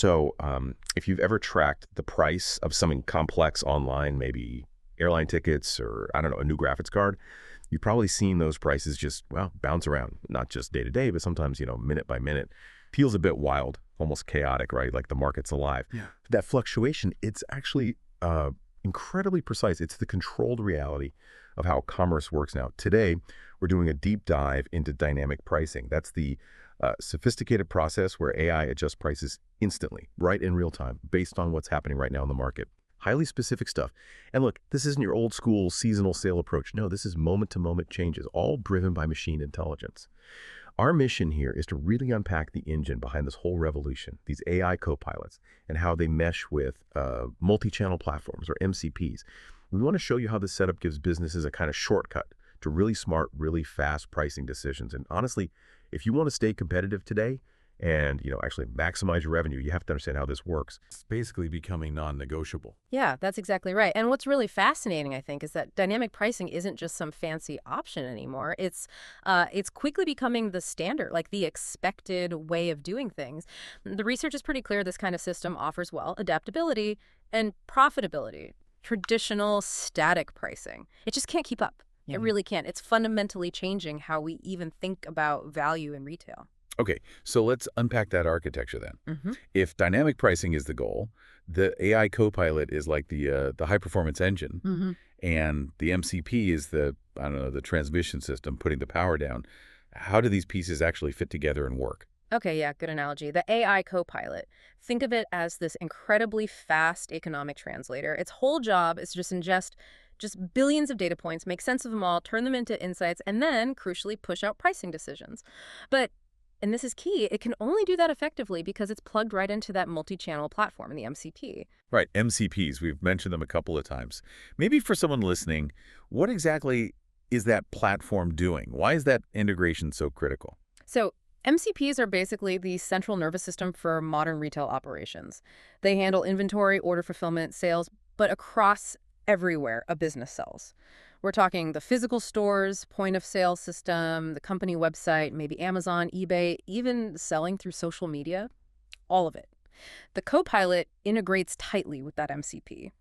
So if you've ever tracked the price of something complex online, maybe airline tickets or, I don't know, a new graphics card, you've probably seen those prices just, well, bounce around, not just day to day, but sometimes, minute by minute. Feels a bit wild, almost chaotic, right? Like the market's alive. Yeah. That fluctuation, it's actually incredibly precise. It's the controlled reality of how commerce works now. Today, we're doing a deep dive into dynamic pricing. That's the sophisticated process where AI adjusts prices instantly, right in real time, based on what's happening right now in the market. Highly specific stuff. And look, this isn't your old school seasonal sale approach. No, this is moment-to-moment changes, all driven by machine intelligence. Our mission here is to really unpack the engine behind this whole revolution, these AI copilots, and how they mesh with multi-channel platforms, or MCPs. We want to show you how this setup gives businesses a kind of shortcut to really smart, really fast pricing decisions. And honestly, if you want to stay competitive today and actually maximize your revenue, you have to understand how this works. It's basically becoming non-negotiable. Yeah, that's exactly right. And what's really fascinating, I think, is that dynamic pricing isn't just some fancy option anymore. It's quickly becoming the standard, like the expected way of doing things. The research is pretty clear this kind of system offers, well, adaptability and profitability. Traditional static pricing, it just can't keep up. It really can't. It's fundamentally changing how we even think about value in retail. Okay, so let's unpack that architecture then. If dynamic pricing is the goal, the AI copilot is like the high-performance engine, and the MCP is the transmission system putting the power down. How do these pieces actually fit together and work? Okay, yeah, good analogy. The AI copilot, think of it as this incredibly fast economic translator. Its whole job is to just ingest billions of data points, make sense of them all, turn them into insights, and then, crucially, push out pricing decisions. But, and this is key, it can only do that effectively because it's plugged right into that multi-channel platform in the MCP. Right, MCPs, we've mentioned them a couple of times. Maybe for someone listening, what exactly is that platform doing? Why is that integration so critical? So, MCPs are basically the central nervous system for modern retail operations. They handle inventory, order fulfillment, sales, but across everywhere a business sells. We're talking the physical stores, point of sale system, the company website, maybe Amazon, eBay, even selling through social media, all of it. The Copilot integrates tightly with that MCP.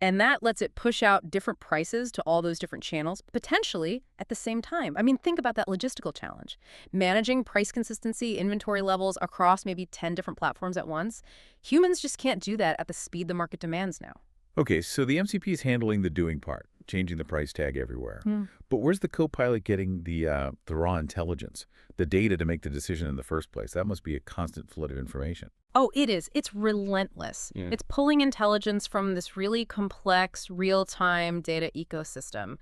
And that lets it push out different prices to all those different channels, potentially at the same time. I mean, think about that logistical challenge. Managing price consistency, inventory levels across maybe 10 different platforms at once. Humans just can't do that at the speed the market demands now. Okay, so the MCP is handling the doing part, changing the price tag everywhere. But where's the Copilot getting the raw intelligence, the data to make the decision in the first place? That must be a constant flood of information. Oh, it is. It's relentless. Yeah. It's pulling intelligence from this really complex, real-time data ecosystem.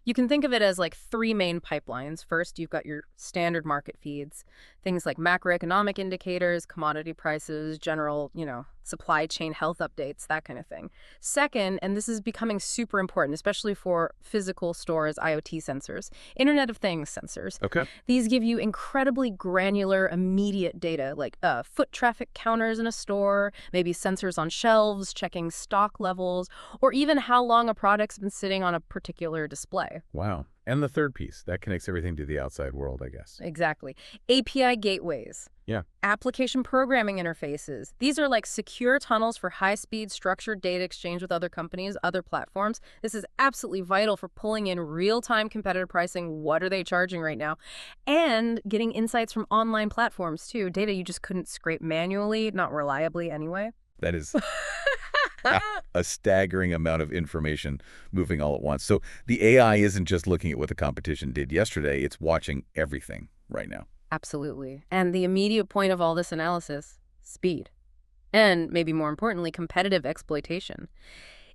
You can think of it as like three main pipelines. First, you've got your standard market feeds, things like macroeconomic indicators, commodity prices, general, supply chain health updates, that kind of thing. Second, and this is becoming super important, especially for physical stores, IoT sensors, Internet of Things sensors. Okay. These give you incredibly granular, immediate data, like foot traffic counters in a store, maybe sensors on shelves, checking stock levels, or even how long a product's been sitting on a particular display. Wow. And the third piece, that connects everything to the outside world, I guess. Exactly. API gateways. Yeah. Application programming interfaces. These are like secure tunnels for high-speed structured data exchange with other companies, other platforms. This is absolutely vital for pulling in real-time competitive pricing. What are they charging right now? And getting insights from online platforms, too. Data you just couldn't scrape manually, not reliably anyway. That is a staggering amount of information moving all at once. So the AI isn't just looking at what the competition did yesterday. It's watching everything right now. Absolutely. And the immediate point of all this analysis, speed. And maybe more importantly, competitive exploitation.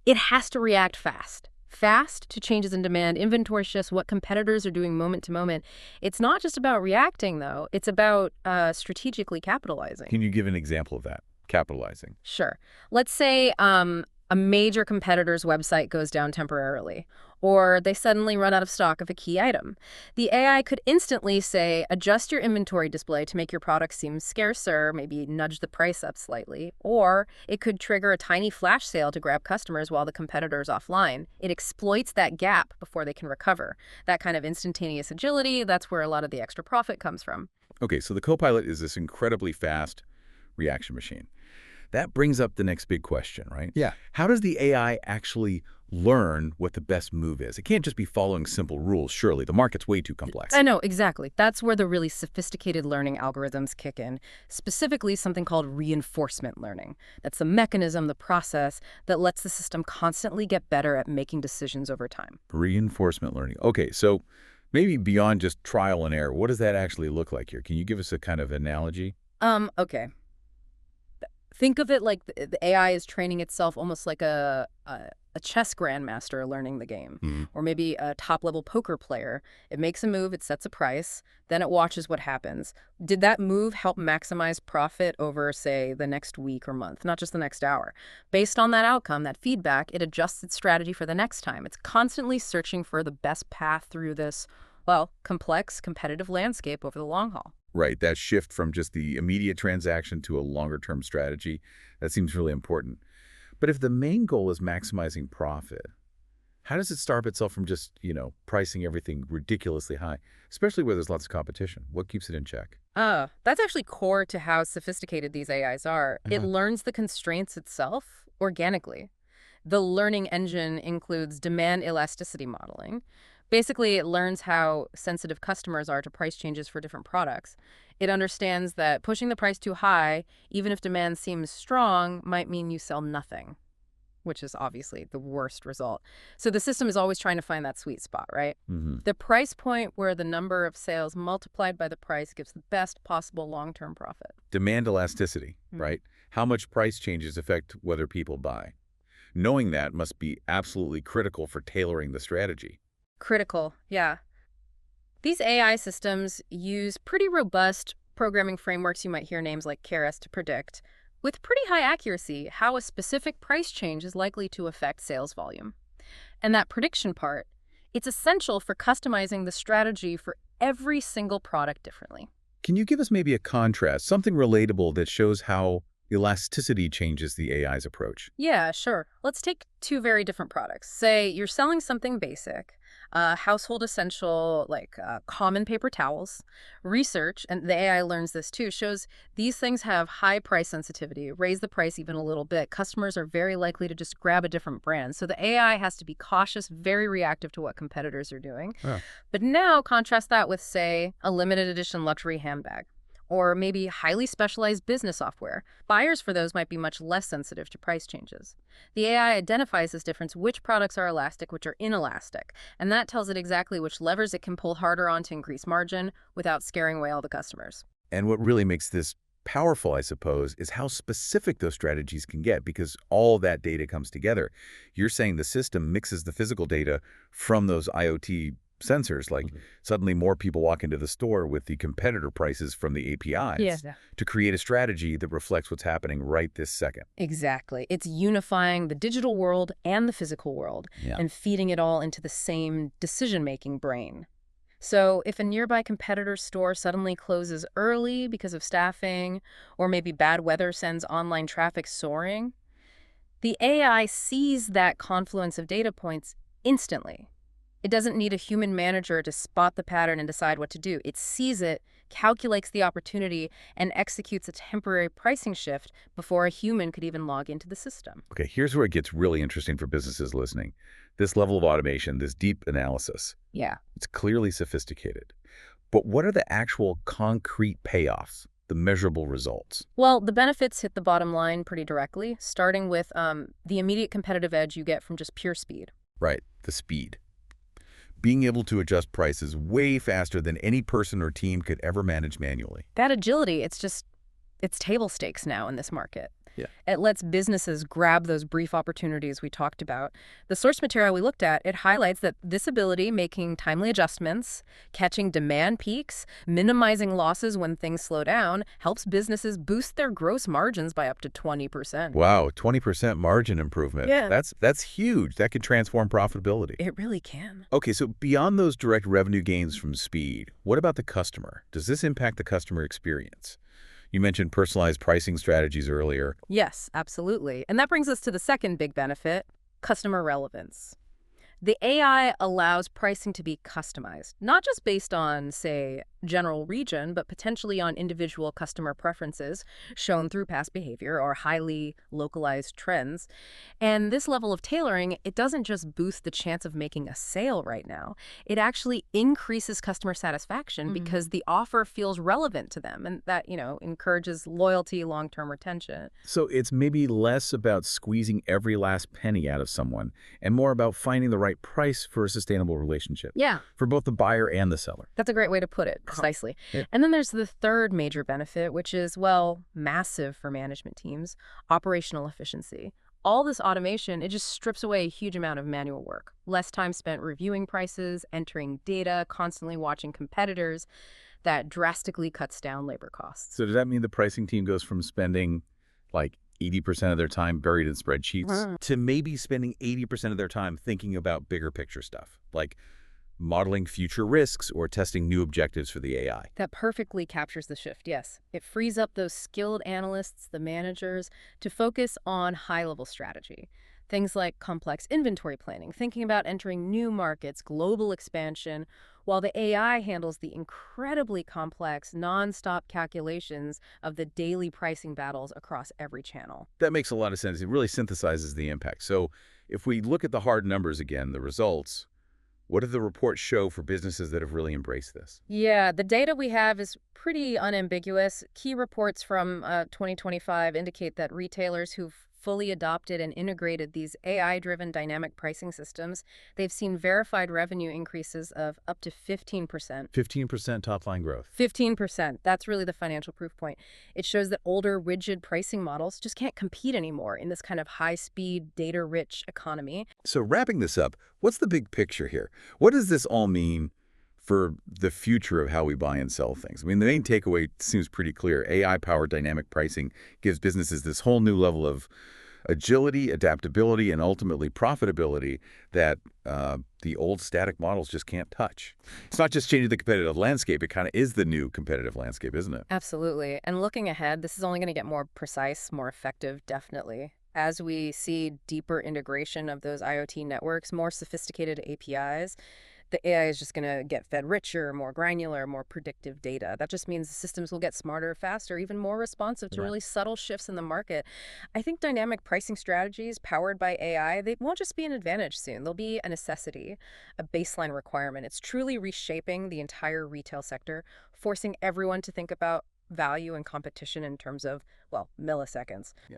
It has to react fast. Fast to changes in demand, inventory shifts, what competitors are doing moment to moment. It's not just about reacting, though. It's about strategically capitalizing. Can you give an example of that? Capitalizing. Sure. Let's say a major competitor's website goes down temporarily, or they suddenly run out of stock of a key item. The AI could instantly say, adjust your inventory display to make your product seem scarcer, maybe nudge the price up slightly, or it could trigger a tiny flash sale to grab customers while the competitor's offline. It exploits that gap before they can recover. That kind of instantaneous agility, that's where a lot of the extra profit comes from. Okay, so the Copilot is this incredibly fast reaction machine. That brings up the next big question, right? Yeah. How does the AI actually learn what the best move is? It can't just be following simple rules, surely. The market's way too complex. I know, exactly. That's where the really sophisticated learning algorithms kick in, specifically something called reinforcement learning. That's the mechanism, the process that lets the system constantly get better at making decisions over time. Reinforcement learning. Okay, so maybe beyond just trial and error, what does that actually look like here? Can you give us a kind of analogy? Okay. Think of it like the AI is training itself almost like a chess grandmaster learning the game, or maybe a top-level poker player. It makes a move, it sets a price, then it watches what happens. Did that move help maximize profit over, say, the next week or month, not just the next hour? Based on that outcome, that feedback, it adjusts its strategy for the next time. It's constantly searching for the best path through this, well, complex, competitive landscape over the long haul. Right, that shift from just the immediate transaction to a longer-term strategy, that seems really important. But if the main goal is maximizing profit, how does it starve itself from just, pricing everything ridiculously high, especially where there's lots of competition? What keeps it in check? That's actually core to how sophisticated these AIs are. It learns the constraints itself organically. The learning engine includes demand elasticity modeling. Basically, it learns how sensitive customers are to price changes for different products. It understands that pushing the price too high, even if demand seems strong, might mean you sell nothing, which is obviously the worst result. So the system is always trying to find that sweet spot, right? The price point where the number of sales multiplied by the price gives the best possible long-term profit. Demand elasticity, right? How much price changes affect whether people buy? Knowing that must be absolutely critical for tailoring the strategy. Critical, yeah. These AI systems use pretty robust programming frameworks. You might hear names like Keras to predict, with pretty high accuracy, how a specific price change is likely to affect sales volume. And that prediction part, it's essential for customizing the strategy for every single product differently. Can you give us maybe a contrast, something relatable that shows how elasticity changes the AI's approach? Yeah, sure. Let's take two very different products. Say you're selling something basic, household essential like common paper towels. Research, and the AI learns this too, shows these things have high price sensitivity. Raise the price even a little bit, customers are very likely to just grab a different brand. So the AI has to be cautious, very reactive to what competitors are doing. But now contrast that with, say, a limited edition luxury handbag, or maybe highly specialized business software. Buyers for those might be much less sensitive to price changes. The AI identifies this difference, which products are elastic, which are inelastic, and that tells it exactly which levers it can pull harder on to increase margin without scaring away all the customers. And what really makes this powerful, I suppose, is how specific those strategies can get, because all that data comes together. You're saying the system mixes the physical data from those IoT sensors, like suddenly more people walk into the store with the competitor prices from the APIs to create a strategy that reflects what's happening right this second. Exactly. It's unifying the digital world and the physical world and feeding it all into the same decision-making brain. So if a nearby competitor's store suddenly closes early because of staffing, or maybe bad weather sends online traffic soaring, the AI sees that confluence of data points instantly. It doesn't need a human manager to spot the pattern and decide what to do. It sees it, calculates the opportunity, and executes a temporary pricing shift before a human could even log into the system. Okay, here's where it gets really interesting for businesses listening. This level of automation, this deep analysis, it's clearly sophisticated. But what are the actual concrete payoffs, the measurable results? Well, the benefits hit the bottom line pretty directly, starting with the immediate competitive edge you get from just pure speed. Right, the speed. Being able to adjust prices way faster than any person or team could ever manage manually. That agility, it's table stakes now in this market. It lets businesses grab those brief opportunities we talked about. The source material we looked at, it highlights that this ability, making timely adjustments, catching demand peaks, minimizing losses when things slow down, helps businesses boost their gross margins by up to 20%. Wow, 20% margin improvement. That's huge. That could transform profitability. It really can. Okay, so beyond those direct revenue gains from speed, what about the customer? Does this impact the customer experience? You mentioned personalized pricing strategies earlier. Yes, absolutely. And that brings us to the second big benefit, customer relevance. The AI allows pricing to be customized, not just based on, say, general region, but potentially on individual customer preferences shown through past behavior or highly localized trends. And this level of tailoring, it doesn't just boost the chance of making a sale right now. It actually increases customer satisfaction because the offer feels relevant to them, and that, encourages loyalty, long-term retention. So it's maybe less about squeezing every last penny out of someone and more about finding the right price for a sustainable relationship. Yeah. For both the buyer and the seller. That's a great way to put it, precisely. Yeah. And then there's the third major benefit, which is, well, massive for management teams, operational efficiency. All this automation, it just strips away a huge amount of manual work. Less time spent reviewing prices, entering data, constantly watching competitors. That drastically cuts down labor costs. So does that mean the pricing team goes from spending like 80% of their time buried in spreadsheets to maybe spending 80% of their time thinking about bigger picture stuff, like modeling future risks or testing new objectives for the AI? That perfectly captures the shift, yes. It frees up those skilled analysts, the managers, to focus on high-level strategy. Things like complex inventory planning, thinking about entering new markets, global expansion, while the AI handles the incredibly complex, non-stop calculations of the daily pricing battles across every channel. That makes a lot of sense. It really synthesizes the impact. So if we look at the hard numbers again, the results, what do the reports show for businesses that have really embraced this? Yeah, the data we have is pretty unambiguous. Key reports from 2025 indicate that retailers who've fully adopted and integrated these AI-driven dynamic pricing systems, they've seen verified revenue increases of up to 15%. 15% top-line growth. 15%. That's really the financial proof point. It shows that older, rigid pricing models just can't compete anymore in this kind of high-speed, data-rich economy. So wrapping this up, what's the big picture here? What does this all mean for the future of how we buy and sell things? I mean, the main takeaway seems pretty clear. AI-powered dynamic pricing gives businesses this whole new level of agility, adaptability, and ultimately profitability that the old static models just can't touch. It's not just changing the competitive landscape, it kind of is the new competitive landscape, isn't it? Absolutely. And looking ahead, this is only going to get more precise, more effective, definitely. As we see deeper integration of those IoT networks, more sophisticated APIs, the AI is just going to get fed richer, more granular, more predictive data. That just means the systems will get smarter, faster, even more responsive to really subtle shifts in the market. I think dynamic pricing strategies powered by AI, they won't just be an advantage soon. They'll be a necessity, a baseline requirement. It's truly reshaping the entire retail sector, forcing everyone to think about value and competition in terms of, well, milliseconds. Yeah.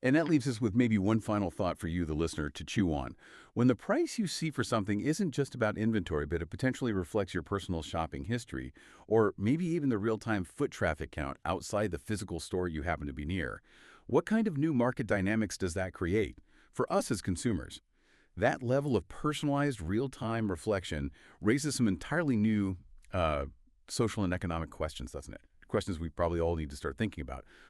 And that leaves us with maybe one final thought for you, the listener, to chew on. When the price you see for something isn't just about inventory, but it potentially reflects your personal shopping history, or maybe even the real-time foot traffic count outside the physical store you happen to be near, what kind of new market dynamics does that create for us as consumers? That level of personalized real-time reflection raises some entirely new social and economic questions, doesn't it? Questions we probably all need to start thinking about.